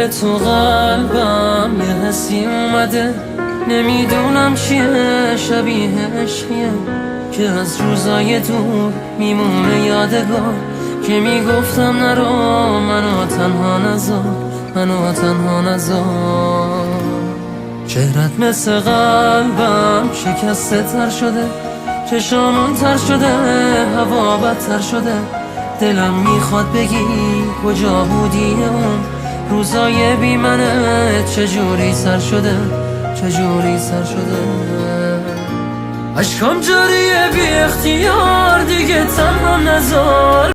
دل تو قلبم یه حسی اومده، نمیدونم چیه، شبیه عشقیه که از روزای دور میمونه یادگار، که میگفتم نرو منو تنها نذار، منو تنها نذار. چهرت مثل قلبم شکسته تر شده، چشامون تر شده، هوا بدتر شده، دلم میخواد بگی کجا بودی اون روزای بی منه، چجوری سر شده، چجوری سر شده. اشکام جاریه بی اختیار، دیگه تنها نذار.